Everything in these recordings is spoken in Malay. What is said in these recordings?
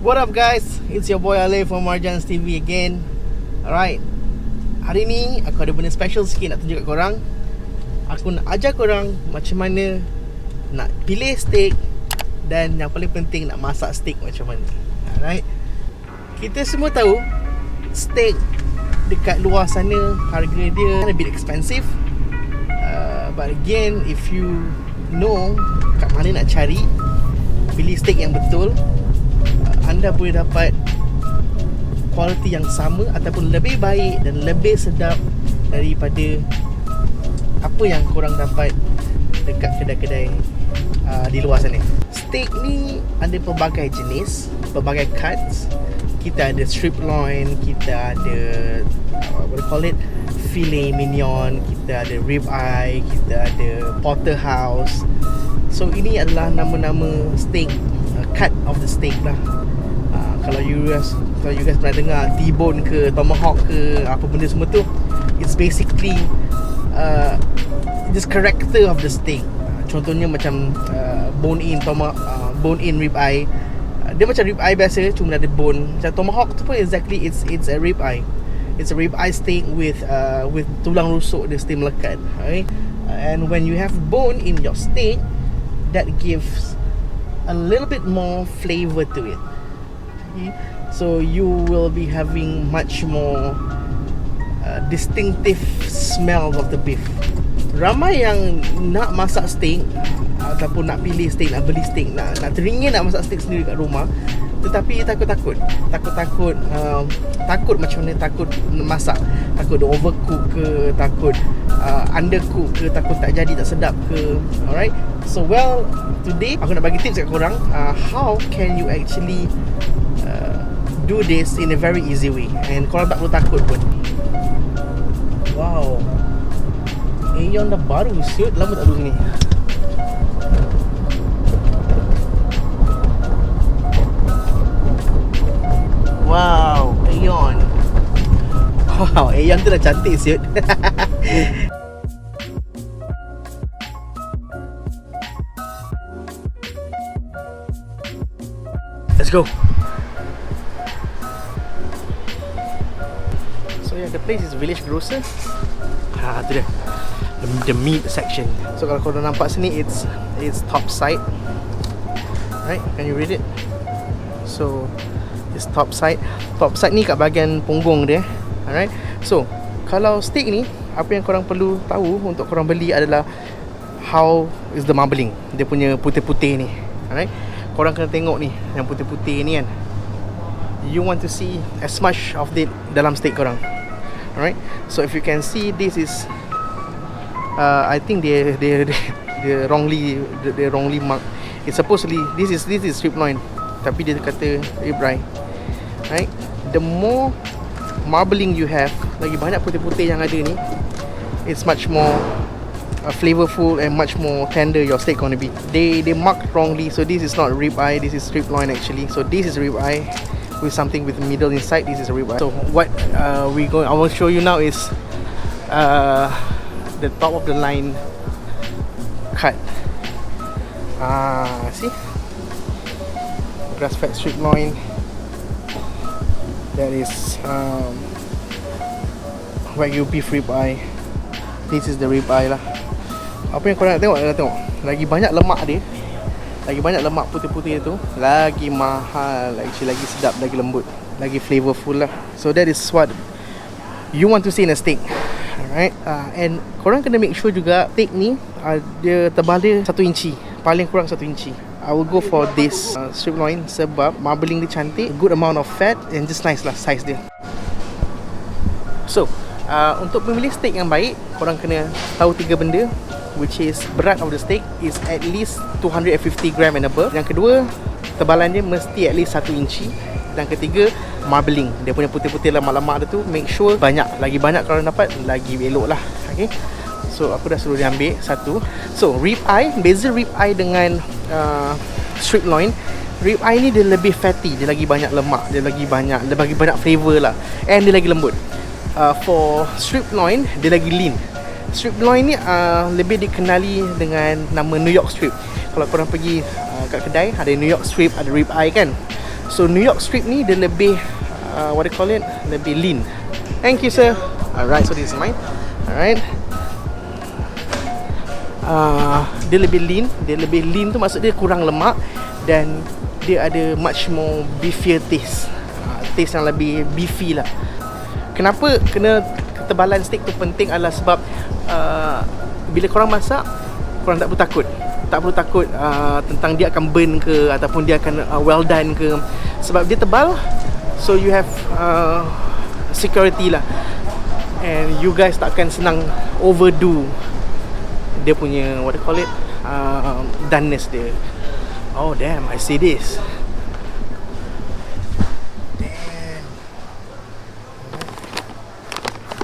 What up guys, it's your boy Alip from Marjan's TV again. Alright, hari ni aku ada benda special sikit nak tunjuk kat korang. Aku nak ajar korang macam mana nak pilih steak, dan yang paling penting nak masak steak macam mana. Alright, kita semua tahu steak dekat luar sana harga dia a bit expensive, but again, if you know kat mana nak cari, pilih steak yang betul, anda boleh dapat kualiti yang sama ataupun lebih baik dan lebih sedap daripada apa yang korang dapat dekat kedai-kedai di luar sana. Steak ni ada pelbagai jenis, pelbagai cuts. Kita ada strip loin, kita ada what do you call it, filet mignon, kita ada rib eye, kita ada porterhouse. So ini adalah nama-nama steak, cut of the steak lah. Kalau you guys pernah dengar T-bone ke tomahawk ke apa benda semua tu, it's basically this character of the steak. Contohnya macam bone in rib eye, dia macam rib eye biasa cuma ada bone. Macam tomahawk tu pun exactly it's a rib eye. It's a rib eye steak with tulang rusuk dia still melekat. Okay? And when you have bone in your steak, that gives a little bit more flavor to it. So you will be having much more distinctive smell of the beef. Ramai yang nak masak steak ataupun nak pilih steak, nak beli steak, nak teringin nak masak steak sendiri kat rumah, tetapi takut macam mana, takut masak, takut overcook ke, takut undercook ke, takut tak jadi, tak sedap ke. Alright, so well, today aku nak bagi tips kat korang, how can you actually do this in a very easy way, and korang tak perlu takut pun. Wow, Aeon dah baru siut, lama tak duduk sini. Wow, Aeon. Wow, Aeon tu dah cantik siut. Let's go. So yeah, the place is Village Grocer. Tu dia, the meat section. So kalau korang nampak sini, it's top side. Right, can you read it? So it's top side. Top side ni kat bahagian punggung dia. Alright. So kalau steak ni, apa yang korang perlu tahu untuk korang beli adalah how is the marbling, dia punya putih-putih ni. Alright, korang kena tengok ni, yang putih-putih ni kan. You want to see as much of it dalam steak korang. Alright, so if you can see, this is I think they wrongly mark. It's supposedly this is strip loin, tapi dia kata rib eye. Right, the more marbling you have, lagi banyak putih-putih yang ada ni, it's much more flavorful and much more tender your steak gonna be. They marked wrongly, so this is not rib eye, this is strip loin actually. So this is rib eye with something with the middle inside. This is a rib eye. So what I will show you now is the top of the line cut. See, grass fed strip loin. That is Wagyu beef rib eye. This is the rib eye lah. Apa yang korang nak tengok, tengok lagi banyak lemak dia, lagi banyak lemak putih-putih tu, lagi mahal, actually lagi sedap, lagi lembut, lagi flavorful lah. So that is what you want to see in a steak. Alright, and korang kena make sure juga steak ni dia tebal dia 1 inci, paling kurang 1 inci. I will go for this strip loin sebab marbling dia cantik, good amount of fat, and just nice lah size dia. So untuk memilih steak yang baik, korang kena tahu 3 benda, which is berat of the steak is at least 250 gram and above. Yang kedua, tebalan dia mesti at least 1 inci. Dan ketiga, marbling, dia punya putih-putih lemak-lemak dia tu, make sure banyak. Lagi banyak kalau dapat, lagi elok lah. Okay, so aku dah suruh dia ambil satu. So rib eye, beza rib eye dengan strip loin, rib eye ni dia lebih fatty, dia lagi banyak lemak, dia lagi banyak flavor lah, and dia lagi lembut. For strip loin, dia lagi lean. Strip loin ni lebih dikenali dengan nama New York strip. Kalau korang pergi kat kedai, ada New York strip, ada rib eye kan. So New York strip ni dia lebih what do you call it? Lebih lean. Thank you sir. Alright, so this is mine. Alright. Dia lebih lean. Dia lebih lean tu maksud dia kurang lemak dan dia ada much more beefier taste. Taste yang lebih beefy lah. Kenapa kena ketebalan steak tu penting adalah sebab bila korang masak, korang tak perlu takut. Tak perlu takut tentang dia akan burn ke ataupun dia akan well done ke. Sebab dia tebal, so you have security lah. And you guys takkan senang overdo dia punya what do you call it, doneness dia. Oh damn, I see this. Damn.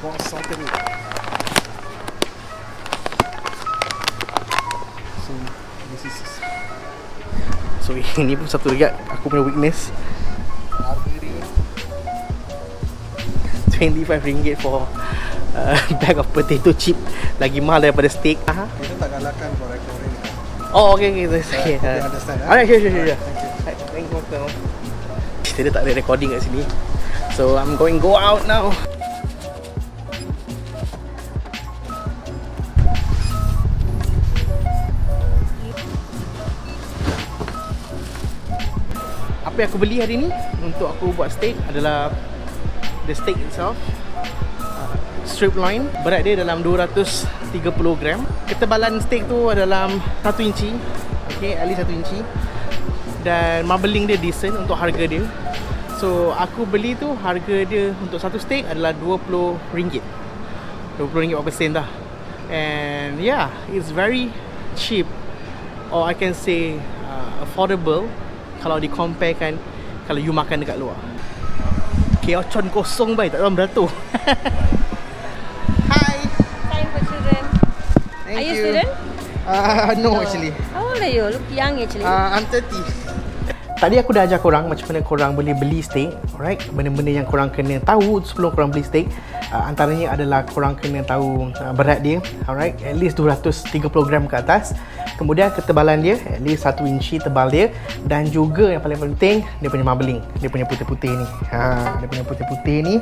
Bon santé. So this is, so ini pun satu lagi aku punya weakness. Harga dia RM25 for bag of potato chip. Lagi mahal daripada steak. Kita tak galakkan for recording. Oh okay, okay. Understand. Alright, sure. Thank you. Kita tak ada recording kat sini. So I'm going go out now. Apa yang aku beli hari ni untuk aku buat steak adalah the steak itself, strip loin. Berat dia dalam 230 gram. Ketebalan steak tu adalah 1 inci. Okay, at least 1 inci. Dan marbling dia decent untuk harga dia. So aku beli tu, harga dia untuk satu steak adalah RM20. RM20 berapa sen dah. And yeah, it's very cheap, or I can say affordable kalau di-comparekan kalau you makan dekat luar. Keocon kosong baik, tak dalam beratur. Hi. Time for children. Thank Are you student? No actually. How old are you? Look young actually. I'm 30. Tadi aku dah ajar korang macam mana korang boleh beli steak. Alright, benda-benda yang korang kena tahu sebelum korang beli steak. Antaranya adalah korang kena tahu berat dia. Alright, at least 230 gram ke atas. Kemudian ketebalan dia, at least 1 inci tebal dia. Dan juga yang paling penting, dia punya marbling. Dia punya putih-putih ni. Dia punya putih-putih ni.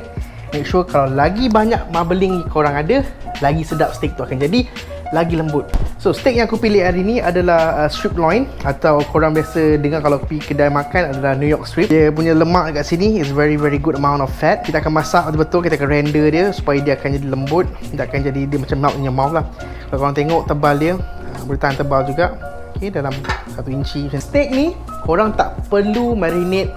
Make sure kalau lagi banyak marbling korang ada, lagi sedap steak tu akan jadi, lagi lembut. So steak yang aku pilih hari ni adalah strip loin, atau korang biasa dengar kalau pergi kedai makan adalah New York strip. Dia punya lemak dekat sini is very good amount of fat. Kita akan masak betul-betul, kita akan render dia supaya dia akan jadi lembut. Dia akan jadi dia macam melt in your mouth lah. Kalau korang tengok tebal dia, boleh tahan tebal juga. Okay, dalam 1 inci. Steak ni korang tak perlu marinate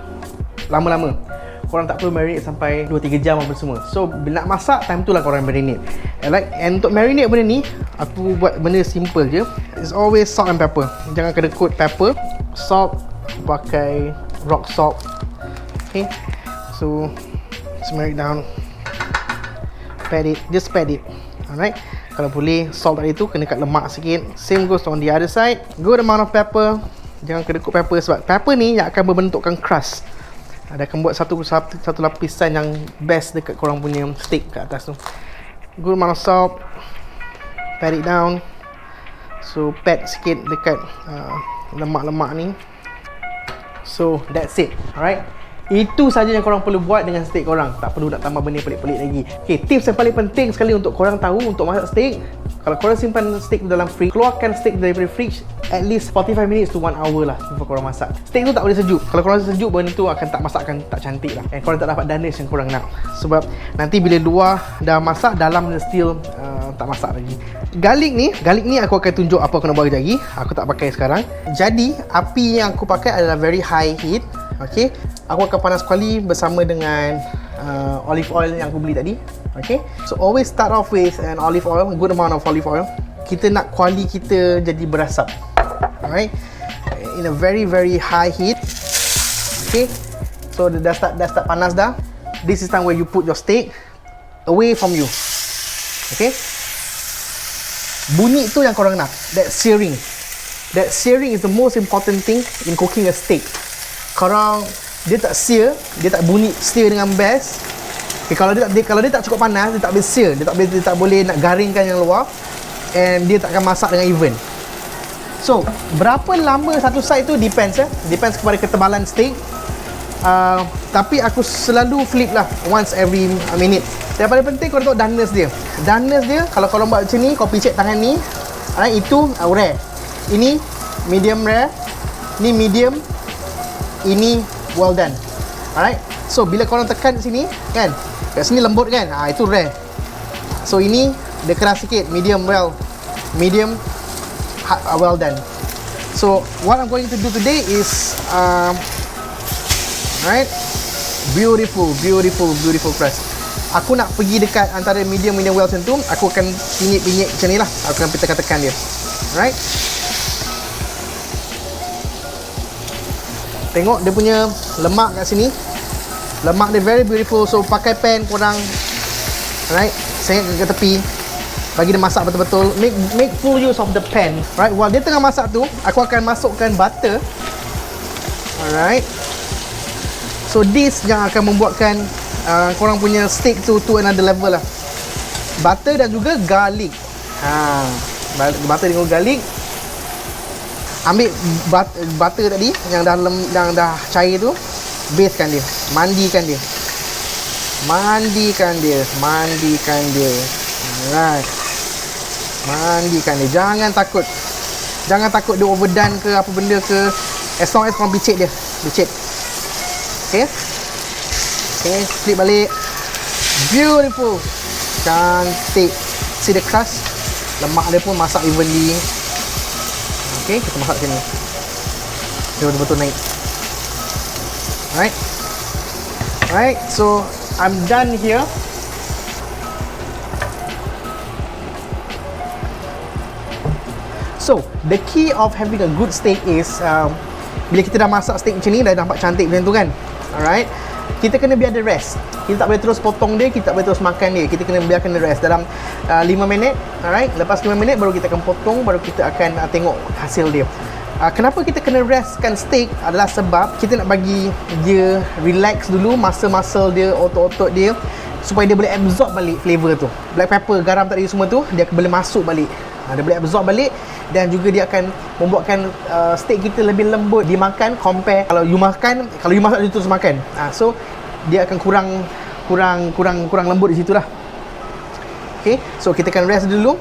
lama-lama. Korang tak perlu marinate sampai 2-3 jam apa semua. So bila nak masak, time tu lah korang marinate. And untuk marinate benda ni, aku buat benda simple je. It's always salt and pepper. Jangan kedekut pepper. Salt, pakai rock salt. Okay, so smear it down. Pat it, just pat it. Alright, kalau boleh salt tadi tu kena kat lemak sikit. Same goes on the other side. Good amount of pepper. Jangan kedekut pepper sebab pepper ni yang akan membentukkan crust. Dia akan buat satu lapisan yang best dekat korang punya steak kat atas tu. Good amount of salt. Pat it down. So pat sikit dekat lemak-lemak ni. So that's it. Alright, itu saja yang korang perlu buat dengan steak korang. Tak perlu nak tambah benda pelik-pelik lagi. Okay, tips yang paling penting sekali untuk korang tahu untuk masak steak. Kalau korang simpan steak dalam fridge, keluarkan steak daripada fridge at least 45 minutes to 1 hour lah before korang masak. Steak tu tak boleh sejuk. Kalau korang sejuk, benda tu akan tak masak, akan tak cantik lah. And korang tak dapat danis yang korang nak. Sebab nanti bila luar dah masak, dalam dia still tak masak lagi. Garlic ni aku akan tunjuk apa aku nak buat kejap lagi. Aku tak pakai sekarang. Jadi api yang aku pakai adalah very high heat. Okay, aku akan panas kuali bersama dengan olive oil yang aku beli tadi. Okay, so always start off with an olive oil, good amount of olive oil. Kita nak kuali kita jadi berasap. Alright, in a very high heat. Okay, so dah start panas dah. This is time where you put your steak away from you. Okay, bunyi tu yang korang nak, that searing. That searing is the most important thing in cooking a steak. Korang, dia tak sear, dia tak bunyi sear dengan best. Okay, kalau dia tak cukup panas, dia tak boleh sear, dia tak boleh nak garingkan yang luar, and dia tak akan masak dengan even. So berapa lama satu side tu depends kepada ketebalan steak. Tapi aku selalu flip lah once every minute. Yang paling penting korang tengok doneness dia. Doneness dia, kalau korang buat macam ni, kau picit tangan ni, alright, itu rare. Ini medium rare, ni medium, ini well done. Alright. So bila korang tekan sini kan, kat sini lembut kan, itu rare. So ini dia keras sikit, medium well done. So what I'm going to do today is right, beautiful crust. Aku nak pergi dekat antara medium well macam tu, aku akan pinyit macam ni lah. Aku akan tekan dia. Right. Tengok dia punya lemak kat sini. Lemak dia very beautiful. So pakai pan korang, right, sengit ke tepi, bagi dia masak betul-betul. Make full use of the pan. Right. While dia tengah masak tu, aku akan masukkan butter. Alright. So this yang akan membuatkan korang punya steak tu to another level lah. Butter dan juga garlic. Butter dengan garlic. Ambil butter tadi yang dah cair tu, basekan dia, mandikan dia. Alright. Mandikan dia. Jangan takut dia overdone ke apa benda ke. As long as korang picit dia. Okay, flip balik. Beautiful. Cantik. See the crust? Lemak dia pun masak evenly. Okay, kita masak sini. Dia betul-betul naik. Alright, so I'm done here. So, the key of having a good steak is bila kita dah masak steak macam ni, dah nampak cantik macam tu kan. Alright, kita kena biar dia rest. Kita tak boleh terus potong dia, kita tak boleh terus makan dia. Kita kena biarkan dia rest dalam 5 minit. Alright, lepas 5 minit baru kita akan potong, baru kita akan tengok hasil dia. Kenapa kita kena restkan steak adalah sebab kita nak bagi dia relax dulu, muscle dia, otot-otot dia, supaya dia boleh absorb balik flavor tu. Black pepper, garam tadi semua tu, dia boleh masuk balik. Dia boleh absorb balik, dan juga dia akan membuatkan steak kita lebih lembut dimakan compare kalau you masak dia terus makan. So dia akan kurang lembut di situ lah. Okay, so kita akan rest dulu.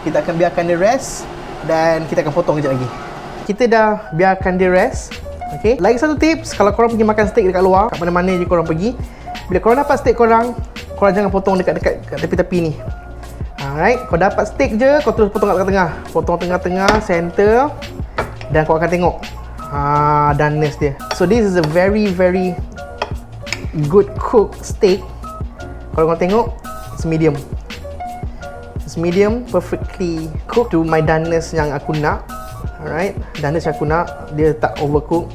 Kita akan biarkan dia rest, dan kita akan potong kejap lagi. Kita dah biarkan dia rest. Okay, lagi satu tips, kalau korang pergi makan steak dekat luar, kat mana-mana je korang pergi, bila korang dapat steak korang jangan potong dekat tepi-tepi ni. Alright, kau dapat steak je, kau terus potong kat tengah. Potong tengah-tengah, center, dan kau akan tengok doneness dia. So this is a very good cooked steak. Kalau kau tengok, it's medium. It's medium, perfectly cooked to my doneness yang aku nak. Alright, doneness yang aku nak, dia tak overcook.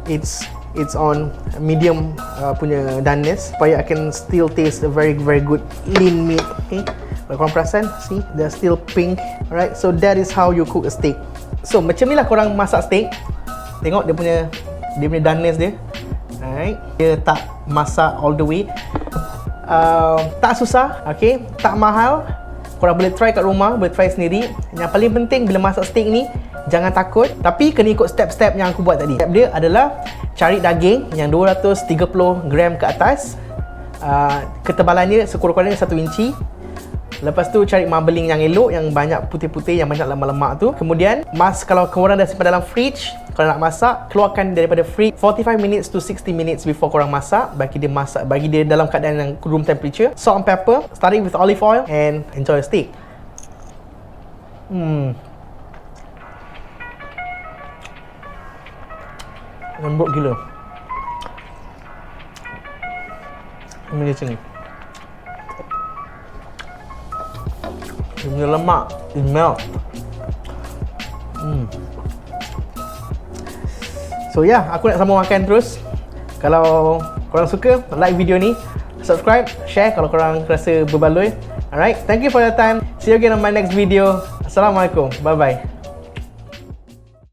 It's on medium punya doneness, supaya I can still taste a very good lean meat. Okay, kalau korang perasan, see, they're still pink. Alright, so that is how you cook a steak. So macam ni lah korang masak steak. Tengok dia punya doneness dia. Alright, dia tak masak all the way. Tak susah, okay, tak mahal. Korang boleh try kat rumah, boleh try sendiri. Yang paling penting bila masak steak ni, jangan takut, tapi kena ikut step-step yang aku buat tadi. Step dia adalah cari daging yang 230 gram ke atas. Ketebalannya sekurang-kurangnya 1 inci. Lepas tu cari marbling yang elok, yang banyak putih-putih, yang banyak lemak-lemak tu. Kemudian kalau korang dah simpan dalam fridge, kalau nak masak, keluarkan daripada fridge 45 minutes to 60 minutes before korang masak. Bagi dia dalam keadaan yang room temperature. Salt and pepper, starting with olive oil, and enjoy your steak. Lembut gila. Ini macam ni. Dia punya lemak, it melt. So yeah, aku nak sambung makan terus. Kalau korang suka, like video ni, subscribe, share kalau korang rasa berbaloi. Alright, thank you for your time. See you again on my next video. Assalamualaikum. Bye bye.